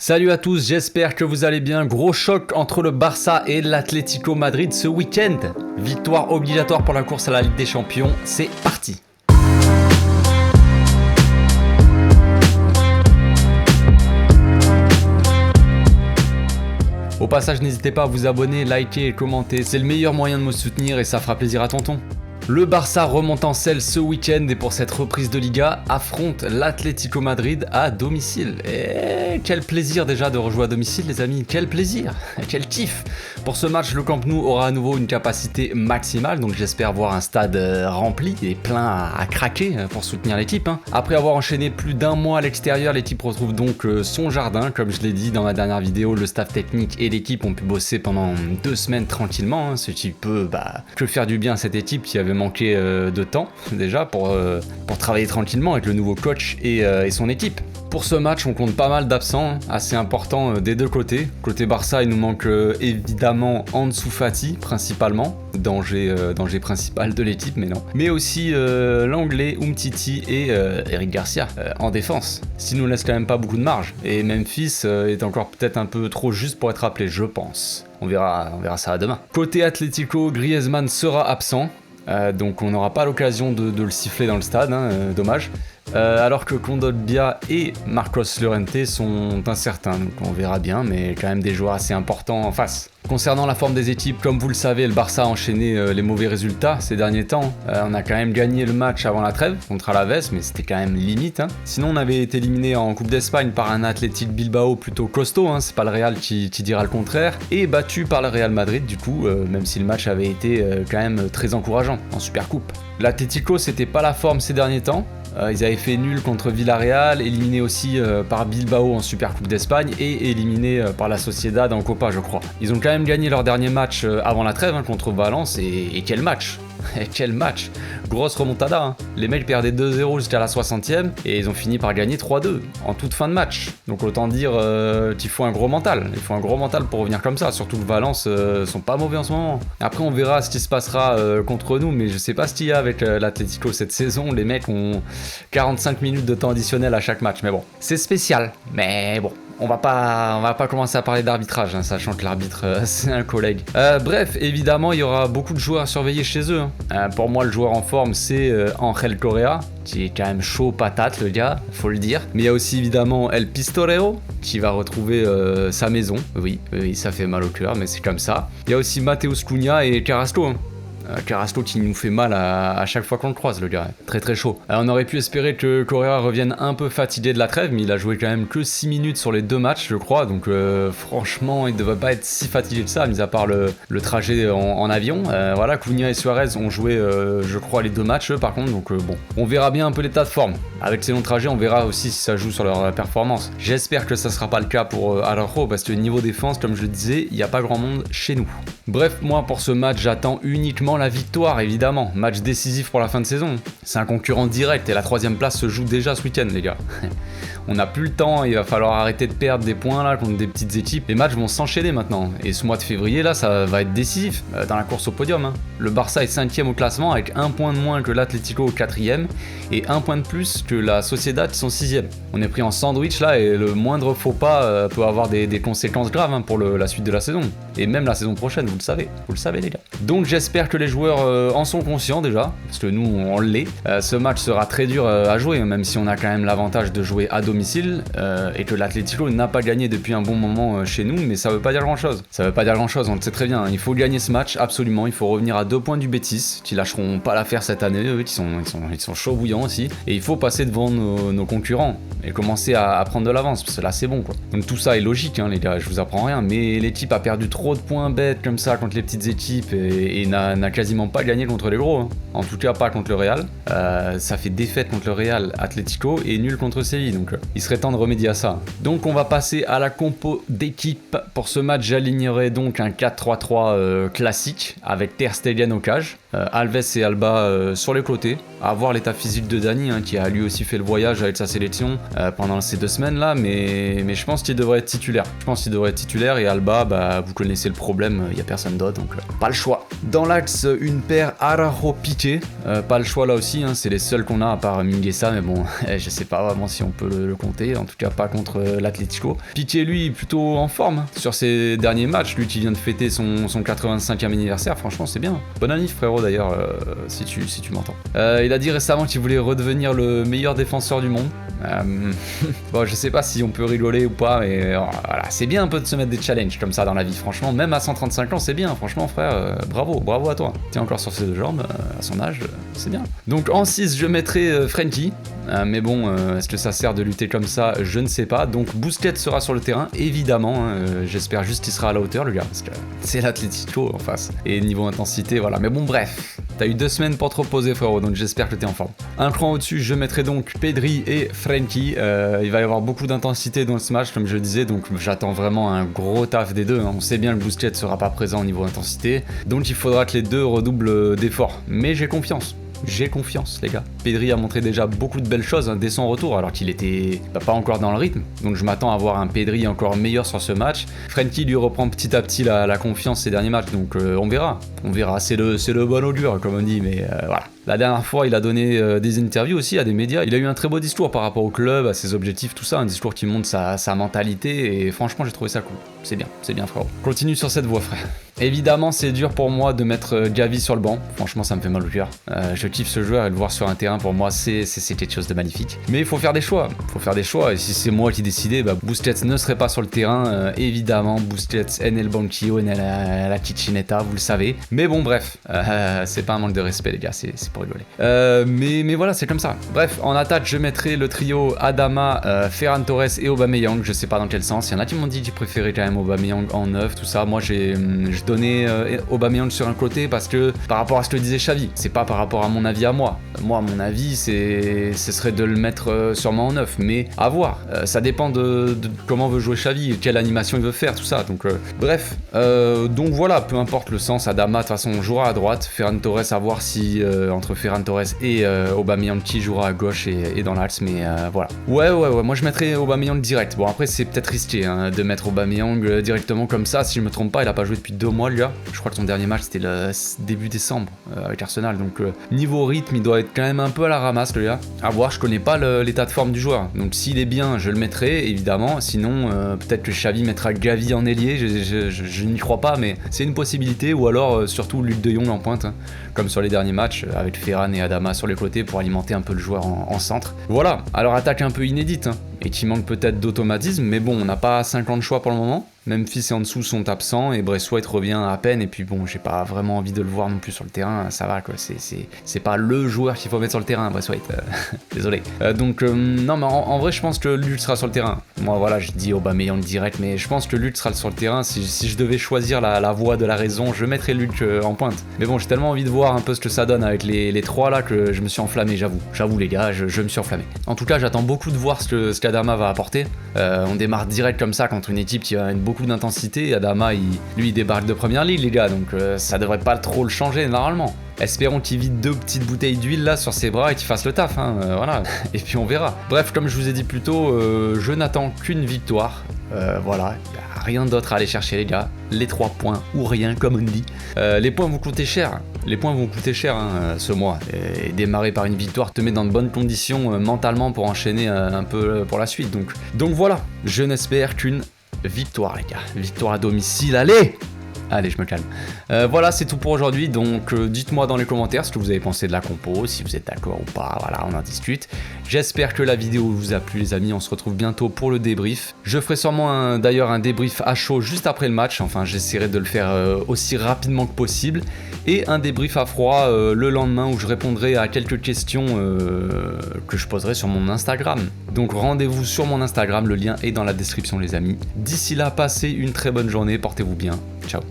Salut à tous, j'espère que vous allez bien. Gros choc entre le Barça et l'Atlético Madrid ce week-end. Victoire obligatoire pour la course à la Ligue des Champions, c'est parti. Au passage, n'hésitez pas à vous abonner, liker et commenter, c'est le meilleur moyen de me soutenir et ça fera plaisir à tonton. Le Barça remonte en selle ce week-end et pour cette reprise de Liga affronte l'Atlético Madrid à domicile. Et quel plaisir déjà de rejouer à domicile les amis, quel plaisir, quel kiff. Pour ce match, le Camp Nou aura à nouveau une capacité maximale, donc j'espère voir un stade rempli et plein à craquer pour soutenir l'équipe. Après avoir enchaîné plus d'un mois à l'extérieur, l'équipe retrouve donc son jardin. Comme je l'ai dit dans ma dernière vidéo, le staff technique et l'équipe ont pu bosser pendant 2 semaines tranquillement, ce qui peut que faire du bien à cette équipe qui avait manqué de temps déjà pour travailler tranquillement avec le nouveau coach et son équipe. Pour ce match, on compte pas mal d'absents, assez importants des deux côtés. Côté Barça, il nous manque évidemment Ansu Fati, principalement, danger principal de l'équipe, mais non. Mais aussi l'anglais Umtiti et Eric Garcia en défense, ce qui nous laisse quand même pas beaucoup de marge. Et Memphis est encore peut-être un peu trop juste pour être appelé, je pense. On verra ça demain. Côté Atlético, Griezmann sera absent. Donc on n'aura pas l'occasion de le siffler dans le stade, dommage. Alors que Kondogbia et Marcos Llorente sont incertains, donc on verra bien, mais quand même des joueurs assez importants en face. Concernant la forme des équipes, comme vous le savez, le Barça a enchaîné les mauvais résultats ces derniers temps. On a quand même gagné le match avant la trêve contre Alaves, mais c'était quand même limite. Sinon, on avait été éliminé en Coupe d'Espagne par un Athletic Bilbao plutôt costaud, c'est pas le Real qui dira le contraire, et battu par le Real Madrid du coup, même si le match avait été quand même très encourageant en Supercoupe. L'Atlético, c'était pas la forme ces derniers temps. Ils avaient fait nul contre Villarreal, éliminé aussi par Bilbao en Supercoupe d'Espagne et éliminé par la Sociedad en Copa, je crois. Ils ont quand même gagné leur dernier match avant la trêve contre Valence et quel match! Quel match! Grosse remontada, Les mecs perdaient 2-0 jusqu'à la 60e et ils ont fini par gagner 3-2 en toute fin de match. Donc autant dire qu'il faut un gros mental. Il faut un gros mental pour revenir comme ça, surtout que Valence sont pas mauvais en ce moment. Après on verra ce qui se passera contre nous, mais je sais pas ce qu'il y a avec l'Atlético cette saison. Les mecs ont 45 minutes de temps additionnel à chaque match, mais bon, c'est spécial, mais bon. On va pas commencer à parler d'arbitrage, sachant que l'arbitre, c'est un collègue. Bref, évidemment, il y aura beaucoup de joueurs à surveiller chez eux. Pour moi, le joueur en forme, c'est Angel Correa, qui est quand même chaud patate, le gars, faut le dire. Mais il y a aussi évidemment El Pistorero, qui va retrouver sa maison. Oui, ça fait mal au cœur, mais c'est comme ça. Il y a aussi Mateus Cunha et Carrasco. Carrasco qui nous fait mal à chaque fois qu'on le croise, le gars, très très chaud. On aurait pu espérer que Correa revienne un peu fatigué de la trêve, mais il a joué quand même que 6 minutes sur les 2 matchs, je crois, donc franchement, il ne devrait pas être si fatigué que ça, mis à part le trajet en avion. Voilà, Cunha et Suarez ont joué, je crois, les 2 matchs, par contre, donc bon, on verra bien un peu l'état de forme. Avec ces longs trajets, on verra aussi si ça joue sur leur performance. J'espère que ça sera pas le cas pour Araujo, parce que niveau défense, comme je le disais, il n'y a pas grand monde chez nous. Bref, moi, pour ce match, j'attends uniquement la victoire, évidemment. Match décisif pour la fin de saison. C'est un concurrent direct et la 3ème place se joue déjà ce week-end, les gars. On n'a plus le temps, il va falloir arrêter de perdre des points là contre des petites équipes. Les matchs vont s'enchaîner maintenant. Et ce mois de février là, ça va être décisif dans la course au podium. Le Barça est 5ème au classement avec 1 point de moins que l'Atlético au 4ème et 1 point de plus que la Sociedad qui sont 6ème. On est pris en sandwich là et le moindre faux pas peut avoir des conséquences graves pour la suite de la saison. Et même la saison prochaine, vous le savez les gars. Donc j'espère que les joueurs en sont conscients déjà, parce que nous on l'est. Ce match sera très dur à jouer, même si on a quand même l'avantage de jouer à domicile et que l'Atlético n'a pas gagné depuis un bon moment chez nous, mais ça veut pas dire grand chose. Ça veut pas dire grand chose, on le sait très bien. Il faut gagner ce match absolument, il faut revenir à 2 points du Betis, qui lâcheront pas l'affaire cette année, eux qui sont chauds bouillants aussi, et il faut passer devant nos concurrents et commencer à prendre de l'avance, parce que là c'est bon quoi. Donc tout ça est logique les gars, je vous apprends rien, mais l'équipe a perdu trop de points bêtes comme ça contre les petites équipes et n'a quasiment pas gagné contre les gros. En tout cas pas contre le Real. Ça fait défaite contre le Real, Atlético et nul contre Séville, donc il serait temps de remédier à ça. Donc on va passer à la compo d'équipe. Pour ce match, j'alignerai donc un 4-3-3 classique avec Ter Stegen au cage. Alves et Alba sur les côtés, à voir l'état physique de Dani, qui a lui aussi fait le voyage avec sa sélection pendant ces 2 semaines là, mais je pense qu'il devrait être titulaire. Et Alba, bah, vous connaissez le problème, il n'y a personne d'autre, donc pas le choix. Dans l'axe, une paire Araujo-Piqué, pas le choix là aussi, c'est les seuls qu'on a à part Mingueza, mais bon, je sais pas vraiment si on peut le compter, en tout cas pas contre l'Atlético. Piqué lui plutôt en forme sur ses derniers matchs, lui qui vient de fêter son 85e anniversaire, franchement c'est bien. Bonne année frérot d'ailleurs, si tu m'entends. Il a dit récemment qu'il voulait redevenir le meilleur défenseur du monde. Bon, je sais pas si on peut rigoler ou pas, mais voilà, c'est bien un peu de se mettre des challenges comme ça dans la vie, franchement, même à 135 ans, c'est bien, franchement, frère, bravo à toi. Tiens encore sur ses 2 jambes, à son âge, c'est bien. Donc en 6, je mettrai Frenkie, mais bon, est-ce que ça sert de lutter comme ça? Je ne sais pas. Donc Busquets sera sur le terrain, évidemment, j'espère juste qu'il sera à la hauteur, le gars, parce que c'est l'Atlético en face, et niveau intensité, voilà, mais bon, bref. T'as eu 2 semaines pour te reposer frérot, donc j'espère que t'es en forme. Un cran au-dessus, je mettrai donc Pedri et Frenkie. Il va y avoir beaucoup d'intensité dans ce match, comme je le disais, donc j'attends vraiment un gros taf des deux. On sait bien que Busquets sera pas présent au niveau intensité, donc il faudra que les deux redoublent d'efforts. Mais j'ai confiance. Les gars. Pedri a montré déjà beaucoup de belles choses dès son retour, alors qu'il était pas encore dans le rythme. Donc je m'attends à voir un Pedri encore meilleur sur ce match. Frenkie lui reprend petit à petit la confiance ces derniers matchs, donc on verra. C'est le bon augure, comme on dit, mais voilà. La dernière fois, il a donné des interviews aussi à des médias. Il a eu un très beau discours par rapport au club, à ses objectifs, tout ça. Un discours qui montre sa mentalité, et franchement, j'ai trouvé ça cool. C'est bien frérot. Continue sur cette voie, frère. Évidemment, c'est dur pour moi de mettre Gavi sur le banc. Franchement, ça me fait mal au cœur. Je kiffe ce joueur et le voir sur un terrain, pour moi, c'est quelque chose de magnifique. Mais il faut faire des choix. Et si c'est moi qui décidais, Busquets ne serait pas sur le terrain. Évidemment, Busquets en el banquillo, en la kitchenetta, vous le savez. Mais bon, bref. C'est pas un manque de respect, les gars. C'est pour rigoler. Mais voilà, c'est comme ça. Bref, en attaque, je mettrai le trio Adama, Ferran Torres et Aubameyang. Je sais pas dans quel sens. Il y en a qui m'ont dit qu'ils préféraient quand même Aubameyang en 9, tout ça. Moi, je donnais Aubameyang sur un côté parce que par rapport à ce que disait Xavi, c'est pas par rapport à mon avis à moi. Moi, mon avis, ce serait de le mettre sûrement en 9, mais à voir. Ça dépend de comment veut jouer Xavi, quelle animation il veut faire, tout ça. Donc, bref. Donc voilà, peu importe le sens. Adama, de toute façon, on jouera à droite. Ferran Torres, à voir si entre Ferran Torres et Aubameyang qui jouera à gauche et dans l'axe, mais voilà. Ouais, moi je mettrais Aubameyang direct. Bon, après, c'est peut-être risqué de mettre Aubameyang directement comme ça. Si je me trompe pas, il a pas joué depuis 2 mois, le gars. Je crois que son dernier match c'était le début décembre avec Arsenal, donc niveau rythme il doit être quand même un peu à la ramasse, le gars. À voir, je connais pas l'état de forme du joueur, donc s'il est bien je le mettrai évidemment, sinon peut-être que Xavi mettra Gavi en ailier, je n'y crois pas, mais c'est une possibilité, ou alors surtout Luc de Jong en pointe, comme sur les derniers matchs avec Ferran et Adama sur les côtés pour alimenter un peu le joueur en centre. Voilà, alors attaque un peu inédite et qui manque peut-être d'automatisme, mais bon, on n'a pas 50 choix pour le moment. Memphis et en dessous sont absents et Braithwaite revient à peine, et puis bon, j'ai pas vraiment envie de le voir non plus sur le terrain, ça va quoi, c'est pas le joueur qu'il faut mettre sur le terrain, Braithwaite, désolé. Donc non, mais en vrai je pense que Luc sera sur le terrain. Moi voilà, je dis Aubameyang direct, mais je pense que Luc sera sur le terrain. Si je devais choisir la voie de la raison, je mettrais Luc en pointe. Mais bon, j'ai tellement envie de voir un peu ce que ça donne avec les trois là que je me suis enflammé, j'avoue les gars, je me suis enflammé. En tout cas, j'attends beaucoup de voir ce qu'Adama va apporter. On démarre direct comme ça contre une équipe qui a beaucoup d'intensité. Adama, il débarque de première ligue, les gars, donc ça devrait pas trop le changer normalement. Espérons qu'il vide 2 petites bouteilles d'huile là sur ses bras et qu'il fasse le taf, voilà. Et puis on verra. Bref, comme je vous ai dit plus tôt, je n'attends qu'une victoire. Voilà, il n'y a rien d'autre à aller chercher, les gars. Les 3 points ou rien, comme on dit. Les points vont coûter cher. Ce mois. Et démarrer par une victoire te met dans de bonnes conditions mentalement pour enchaîner un peu pour la suite. Donc voilà, je n'espère qu'une victoire, les gars. Victoire à domicile, allez, je me calme. Voilà, c'est tout pour aujourd'hui. Donc, dites-moi dans les commentaires ce que vous avez pensé de la compo, si vous êtes d'accord ou pas. Voilà, on en discute. J'espère que la vidéo vous a plu, les amis. On se retrouve bientôt pour le débrief. Je ferai sûrement d'ailleurs un débrief à chaud juste après le match. Enfin, j'essaierai de le faire aussi rapidement que possible. Et un débrief à froid le lendemain où je répondrai à quelques questions que je poserai sur mon Instagram. Donc, rendez-vous sur mon Instagram. Le lien est dans la description, les amis. D'ici là, passez une très bonne journée. Portez-vous bien. Ciao.